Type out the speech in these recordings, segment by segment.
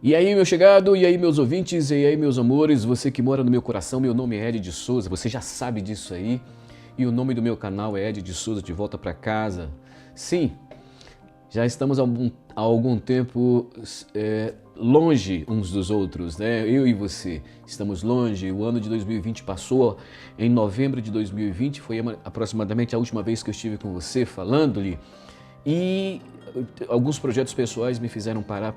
E aí, meu chegado, e aí, meus ouvintes, e aí, meus amores, você que mora no meu coração, meu nome é Ed de Souza, você já sabe disso aí. E o nome do meu canal é Ed de Souza, de volta para casa. Sim, já estamos há algum tempo longe uns dos outros, né? Eu e você estamos longe. O ano de 2020 passou em novembro de 2020, foi aproximadamente a última vez que eu estive com você falando-lhe. E alguns projetos pessoais me fizeram parar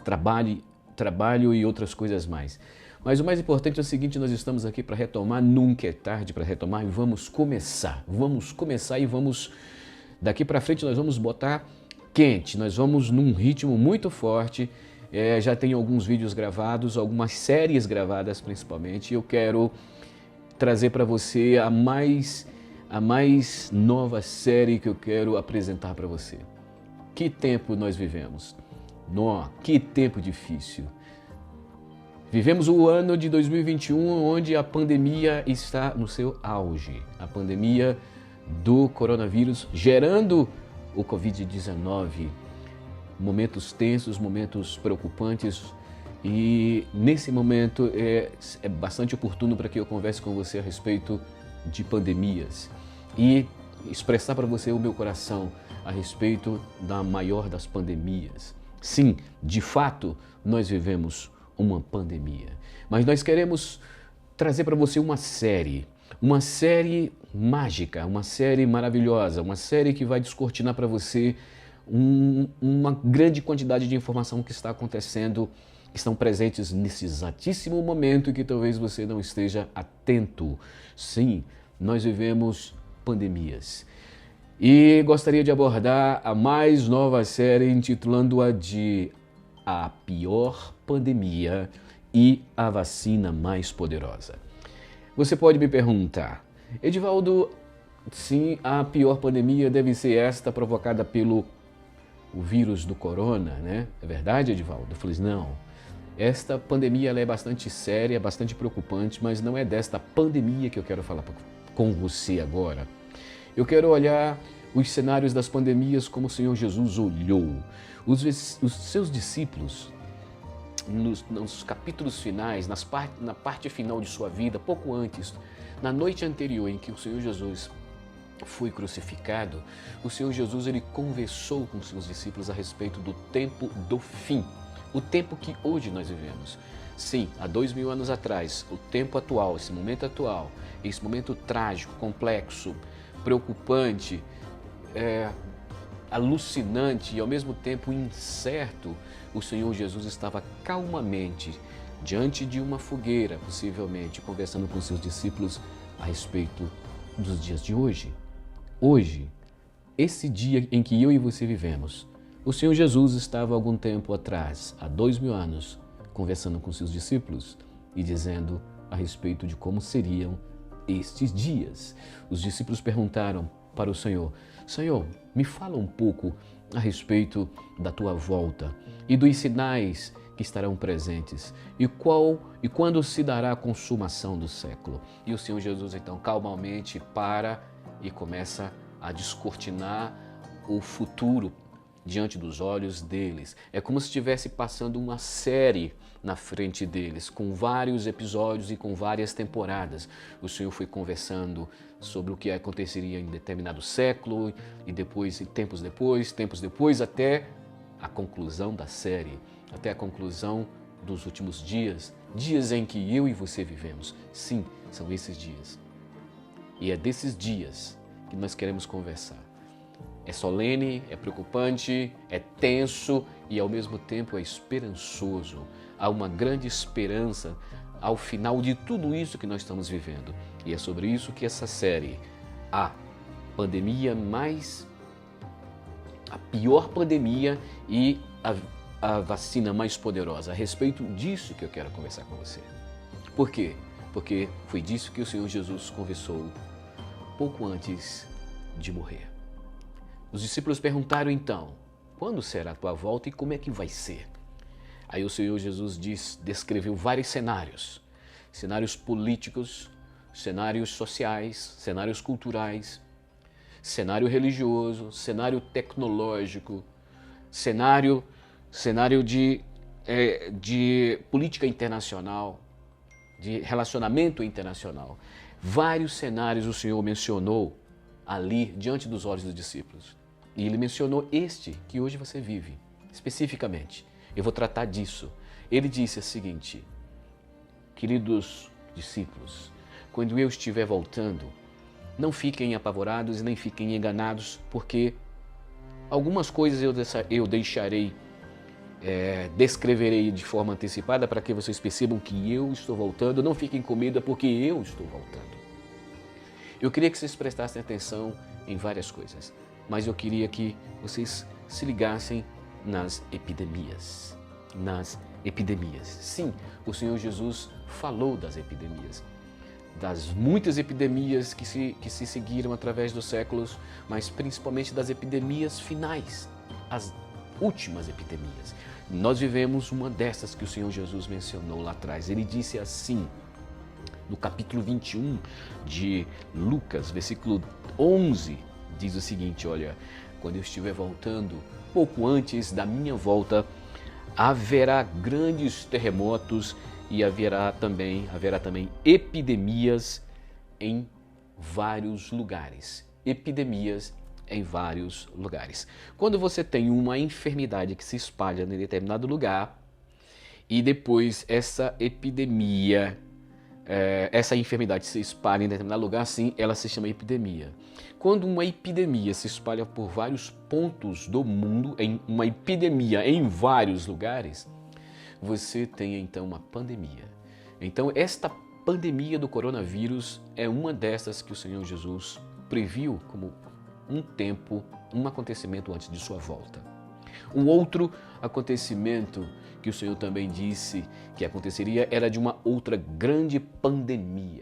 trabalho e outras coisas mais. Mas o mais importante é o seguinte, nós estamos aqui para retomar, nunca é tarde para retomar e vamos começar e vamos, daqui para frente nós vamos botar quente, nós vamos num ritmo muito forte, já tem alguns vídeos gravados, algumas séries gravadas principalmente, e eu quero trazer para você a mais nova série que eu quero apresentar para você. Que tempo nós vivemos? Que tempo difícil. Vivemos o ano de 2021, onde a pandemia está no seu auge. A pandemia do coronavírus, gerando o Covid-19. Momentos tensos, momentos preocupantes. E nesse momento é bastante oportuno para que eu converse com você a respeito de pandemias. E expressar para você o meu coração a respeito da maior das pandemias. Sim, de fato, nós vivemos uma pandemia. Mas nós queremos trazer para você uma série mágica, uma série maravilhosa, uma série que vai descortinar para você uma grande quantidade de informação que está acontecendo, que estão presentes nesse exatíssimo momento e que talvez você não esteja atento. Sim, nós vivemos pandemias. E gostaria de abordar a mais nova série, intitulando-a de A Pior Pandemia e a Vacina Mais Poderosa. Você pode me perguntar, Edivaldo, sim, a pior pandemia deve ser esta provocada pelo vírus do corona, né? É verdade, Edivaldo? Eu falei, não. Esta pandemia ela é bastante séria, bastante preocupante, mas não é desta pandemia que eu quero falar com você agora. Eu quero olhar os cenários das pandemias como o Senhor Jesus olhou. Os seus discípulos, nos capítulos finais, na parte final de sua vida, pouco antes, na noite anterior em que o Senhor Jesus foi crucificado, o Senhor Jesus ele conversou com seus discípulos a respeito do tempo do fim, o tempo que hoje nós vivemos. Sim, há 2000 anos atrás, o tempo atual, esse momento trágico, complexo, preocupante, alucinante e ao mesmo tempo incerto, o Senhor Jesus estava calmamente diante de uma fogueira, possivelmente, conversando com seus discípulos a respeito dos dias de hoje. Hoje, esse dia em que eu e você vivemos, o Senhor Jesus estava algum tempo atrás, há 2000 anos, conversando com seus discípulos e dizendo a respeito de como seriam estes dias. Os discípulos perguntaram para o Senhor, Senhor, me fala um pouco a respeito da tua volta e dos sinais que estarão presentes e quando se dará a consumação do século. E o Senhor Jesus então calmamente para e começa a descortinar o futuro diante dos olhos deles. É como se estivesse passando uma série na frente deles, com vários episódios e com várias temporadas. O Senhor foi conversando sobre o que aconteceria em determinado século e depois, tempos depois, até a conclusão da série, até a conclusão dos últimos dias, dias em que eu e você vivemos. Sim, são esses dias. E é desses dias que nós queremos conversar. É solene, é preocupante, é tenso e ao mesmo tempo é esperançoso. Há uma grande esperança ao final de tudo isso que nós estamos vivendo. E é sobre isso que essa série, a pior pandemia e a vacina mais poderosa. A respeito disso que eu quero conversar com você. Por quê? Porque foi disso que o Senhor Jesus conversou pouco antes de morrer. Os discípulos perguntaram então, quando será a tua volta e como é que vai ser? Aí o Senhor Jesus descreveu vários cenários políticos, cenários sociais, cenários culturais, cenário religioso, cenário tecnológico, cenário de de política internacional, de relacionamento internacional. Vários cenários o Senhor mencionou ali diante dos olhos dos discípulos. E Ele mencionou este que hoje você vive, especificamente. Eu vou tratar disso. Ele disse o seguinte: queridos discípulos, quando eu estiver voltando, não fiquem apavorados e nem fiquem enganados, porque algumas coisas eu deixarei, descreverei de forma antecipada para que vocês percebam que eu estou voltando. Não fiquem com medo, porque eu estou voltando. Eu queria que vocês prestassem atenção em várias coisas, mas eu queria que vocês se ligassem nas epidemias. Nas epidemias. Sim, o Senhor Jesus falou das epidemias. Das muitas epidemias que se seguiram através dos séculos, mas principalmente das epidemias finais, as últimas epidemias. Nós vivemos uma dessas que o Senhor Jesus mencionou lá atrás. Ele disse assim, no capítulo 21 de Lucas, versículo 11, diz o seguinte: olha, quando eu estiver voltando, pouco antes da minha volta, haverá grandes terremotos e haverá também epidemias em vários lugares. Epidemias em vários lugares. Quando você tem uma enfermidade que se espalha em determinado lugar e depois essa epidemia, essa enfermidade se espalha em determinado lugar, sim, ela se chama epidemia. Quando uma epidemia se espalha por vários pontos do mundo, uma epidemia em vários lugares, você tem então uma pandemia. Então esta pandemia do coronavírus é uma dessas que o Senhor Jesus previu como um acontecimento antes de sua volta. Um outro acontecimento que o Senhor também disse que aconteceria era de uma outra grande pandemia.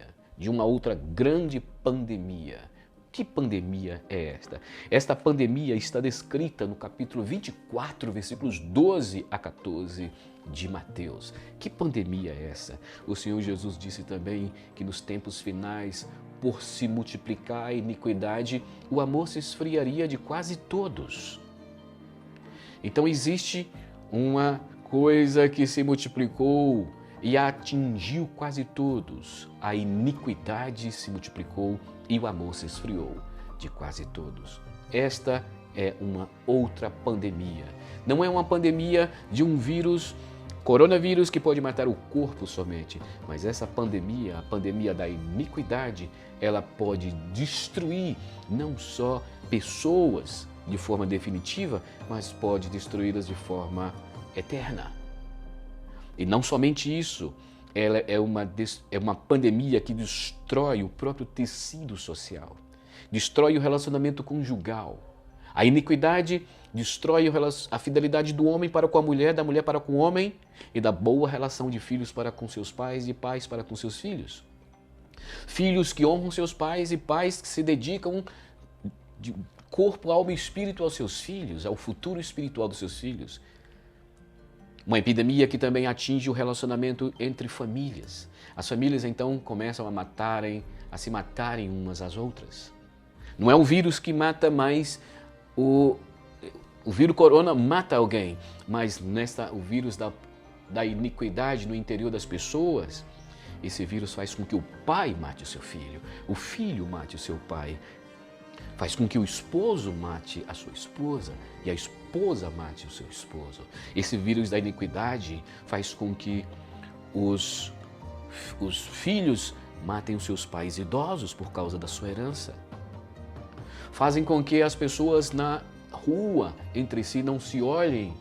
Que pandemia é esta? Esta pandemia está descrita no capítulo 24, versículos 12 a 14 de Mateus. Que pandemia é essa? O Senhor Jesus disse também que nos tempos finais, por se multiplicar a iniquidade, o amor se esfriaria de quase todos. Então existe uma coisa que se multiplicou e atingiu quase todos. A iniquidade se multiplicou e o amor se esfriou de quase todos. Esta é uma outra pandemia. Não é uma pandemia de um vírus, coronavírus, que pode matar o corpo somente, mas essa pandemia, a pandemia da iniquidade, ela pode destruir não só pessoas de forma definitiva, mas pode destruí-las de forma eterna. E não somente isso, ela é uma pandemia que destrói o próprio tecido social, destrói o relacionamento conjugal. A iniquidade destrói a fidelidade do homem para com a mulher, da mulher para com o homem, e da boa relação de filhos para com seus pais e pais para com seus filhos. Filhos que honram seus pais e pais que se dedicam de corpo, alma e espírito aos seus filhos, ao futuro espiritual dos seus filhos. Uma epidemia que também atinge o relacionamento entre famílias. As famílias então começam a se matarem umas às outras. Não é o vírus que mata, mas o vírus corona mata alguém, mas o vírus da iniquidade no interior das pessoas, esse vírus faz com que o pai mate o seu filho, o filho mate o seu pai, faz com que o esposo mate a sua esposa e a esposa mate o seu esposo. Esse vírus da iniquidade faz com que os filhos matem os seus pais idosos por causa da sua herança. Fazem com que as pessoas na rua entre si não se olhem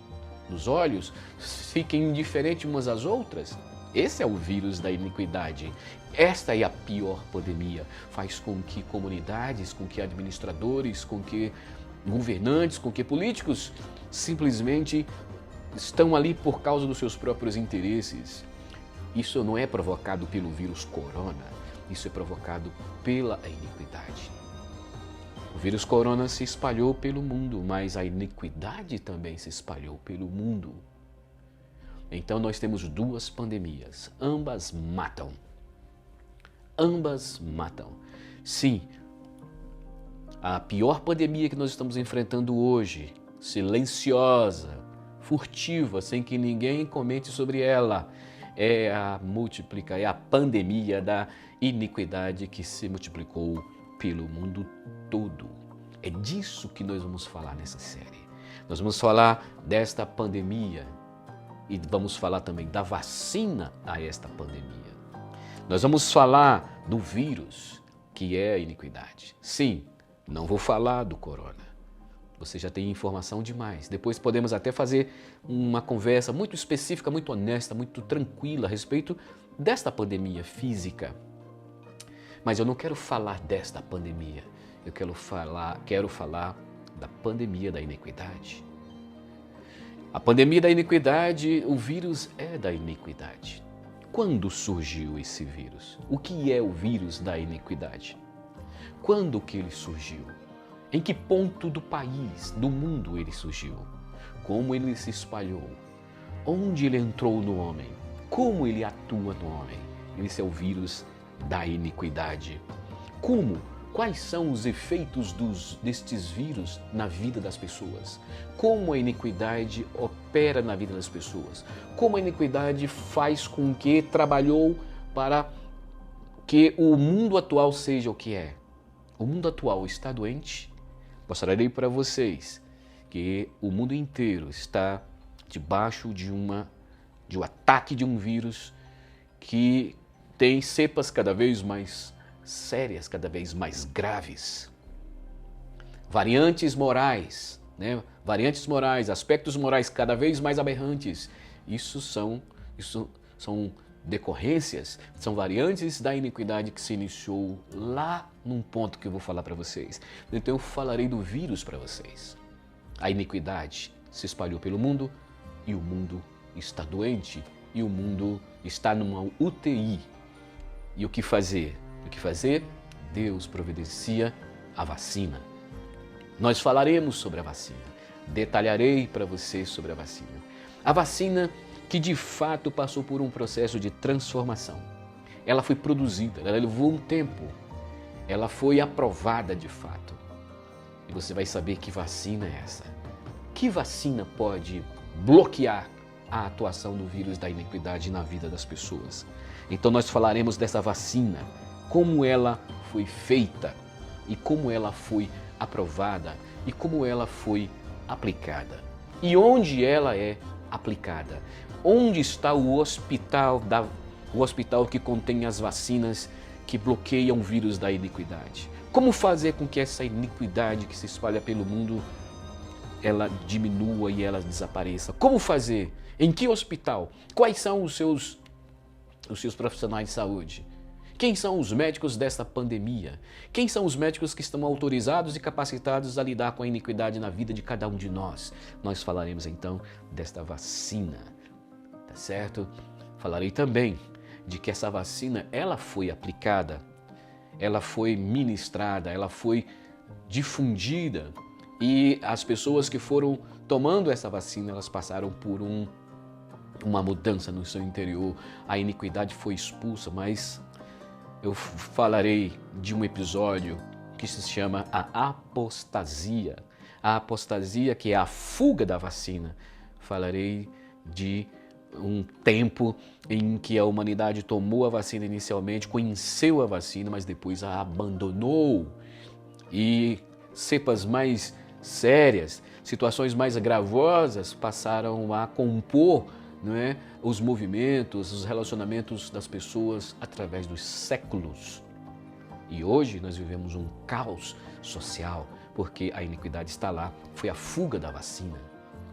nos olhos, fiquem indiferentes umas às outras. Esse é o vírus da iniquidade. Esta é a pior pandemia. Faz com que comunidades, com que administradores, com que governantes, com que políticos simplesmente estão ali por causa dos seus próprios interesses. Isso não é provocado pelo vírus corona, isso é provocado pela iniquidade. O vírus corona se espalhou pelo mundo, mas a iniquidade também se espalhou pelo mundo. Então nós temos duas pandemias, ambas matam. Ambas matam. Sim, a pior pandemia que nós estamos enfrentando hoje, silenciosa, furtiva, sem que ninguém comente sobre ela. É a pandemia da iniquidade que se multiplicou pelo mundo todo. É disso que nós vamos falar nessa série. Nós vamos falar desta pandemia e vamos falar também da vacina a esta pandemia. Nós vamos falar do vírus que é a iniquidade. Sim, não vou falar do corona. Você já tem informação demais. Depois podemos até fazer uma conversa muito específica, muito honesta, muito tranquila a respeito desta pandemia física. Mas eu não quero falar desta pandemia. Eu quero falar da pandemia da iniquidade. A pandemia da iniquidade, o vírus é da iniquidade. Quando surgiu esse vírus? O que é o vírus da iniquidade? Quando que ele surgiu? Em que ponto do país, do mundo ele surgiu? Como ele se espalhou? Onde ele entrou no homem? Como ele atua no homem? Esse é o vírus da iniquidade. Como? Quais são os efeitos destes vírus na vida das pessoas? Como a iniquidade opera na vida das pessoas? Como a iniquidade faz com que trabalhou para que o mundo atual seja o que é? O mundo atual está doente? Mostrarei para vocês que o mundo inteiro está debaixo de um ataque de um vírus que tem cepas cada vez mais sérias, cada vez mais graves. Variantes morais, Variantes morais, aspectos morais cada vez mais aberrantes. Isso são decorrências, são variantes da iniquidade que se iniciou lá num ponto que eu vou falar para vocês. Então eu falarei do vírus para vocês. A iniquidade se espalhou pelo mundo e o mundo está doente e o mundo está numa UTI. E o que fazer? O que fazer? Deus providencia a vacina. Nós falaremos sobre a vacina. Detalharei para vocês sobre a vacina. A vacina que de fato passou por um processo de transformação. Ela foi produzida, ela levou um tempo, ela foi aprovada de fato. E você vai saber que vacina é essa. Que vacina pode bloquear a atuação do vírus da iniquidade na vida das pessoas? Então nós falaremos dessa vacina, como ela foi feita e como ela foi aprovada e como ela foi aplicada. E onde ela é aplicada. Onde está o hospital que contém as vacinas que bloqueiam o vírus da iniquidade? Como fazer com que essa iniquidade que se espalha pelo mundo, ela diminua e ela desapareça? Como fazer? Em que hospital? Quais são os seus profissionais de saúde? Quem são os médicos desta pandemia? Quem são os médicos que estão autorizados e capacitados a lidar com a iniquidade na vida de cada um de nós? Nós falaremos então desta vacina, tá certo? Falarei também de que essa vacina, ela foi aplicada, ela foi ministrada, ela foi difundida e as pessoas que foram tomando essa vacina, elas passaram por uma mudança no seu interior. A iniquidade foi expulsa, mas eu falarei de um episódio que se chama a apostasia. A apostasia, que é a fuga da vacina. Falarei de um tempo em que a humanidade tomou a vacina inicialmente, conheceu a vacina, mas depois a abandonou. E cepas mais sérias, situações mais gravosas passaram a compor, os movimentos, os relacionamentos das pessoas através dos séculos. E hoje nós vivemos um caos social, porque a iniquidade está lá, foi a fuga da vacina.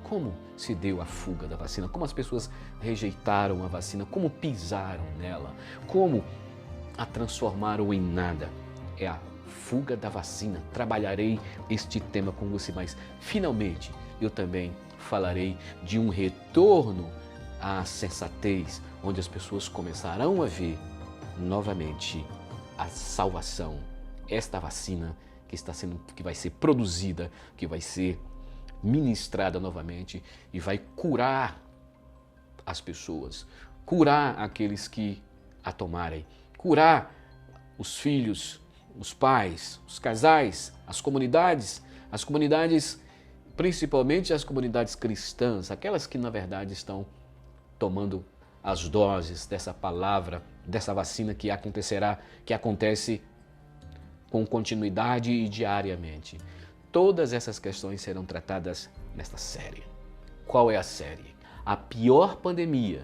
Como se deu a fuga da vacina? Como as pessoas rejeitaram a vacina? Como pisaram nela? Como a transformaram em nada? É a fuga da vacina. Trabalharei este tema com você, mas finalmente eu também falarei de um retorno à sensatez, onde as pessoas começarão a ver novamente a salvação. Esta vacina que vai ser produzida, que vai ser ministrada novamente e vai curar as pessoas, curar aqueles que a tomarem, curar os filhos, os pais, os casais, as comunidades principalmente as comunidades cristãs, aquelas que na verdade estão tomando as doses dessa palavra, dessa vacina que acontece com continuidade e diariamente. Todas essas questões serão tratadas nesta série. Qual é a série? A pior pandemia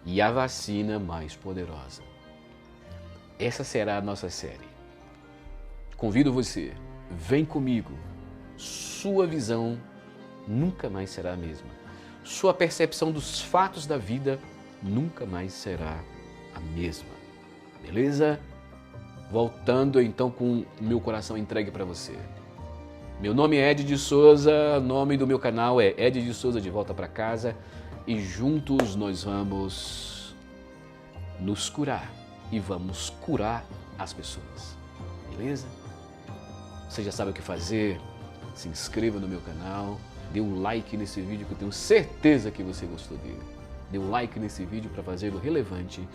e a vacina mais poderosa. Essa será a nossa série. Convido você, vem comigo. Sua visão nunca mais será a mesma. Sua percepção dos fatos da vida nunca mais será a mesma. Beleza? Voltando então com o meu coração entregue para você. Meu nome é Ed de Souza, o nome do meu canal é Ed de Souza de Volta para Casa e juntos nós vamos nos curar e vamos curar as pessoas. Beleza? Você já sabe o que fazer, se inscreva no meu canal, dê um like nesse vídeo que eu tenho certeza que você gostou dele. Dê um like nesse vídeo para fazê-lo relevante.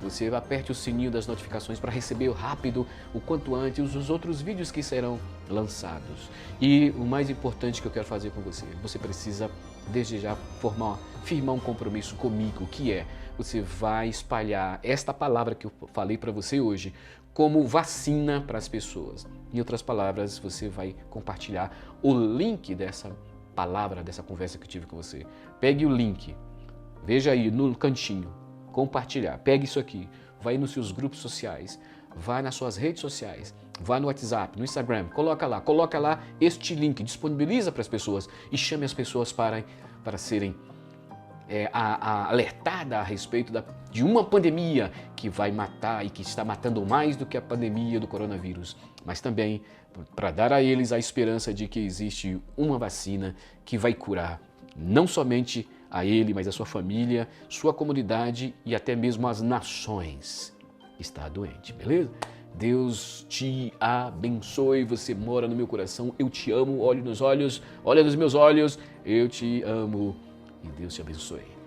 Você aperte o sininho das notificações para receber rápido, o quanto antes, os outros vídeos que serão lançados. E o mais importante que eu quero fazer com você, você precisa desde já firmar um compromisso comigo, que é, você vai espalhar esta palavra que eu falei para você hoje como vacina para as pessoas. Em outras palavras, você vai compartilhar o link dessa palavra, dessa conversa que eu tive com você. Pegue o link, veja aí no cantinho, compartilhar. Pegue isso aqui, vai nos seus grupos sociais, vai nas suas redes sociais, vai no WhatsApp, no Instagram, coloca lá este link, disponibiliza para as pessoas e chame as pessoas para serem alertadas a respeito de uma pandemia que vai matar e que está matando mais do que a pandemia do coronavírus, mas também para dar a eles a esperança de que existe uma vacina que vai curar não somente a ele, mas a sua família, sua comunidade e até mesmo as nações que está doente, beleza? Deus te abençoe, você mora no meu coração, eu te amo, olho nos olhos, olha nos meus olhos, eu te amo e Deus te abençoe.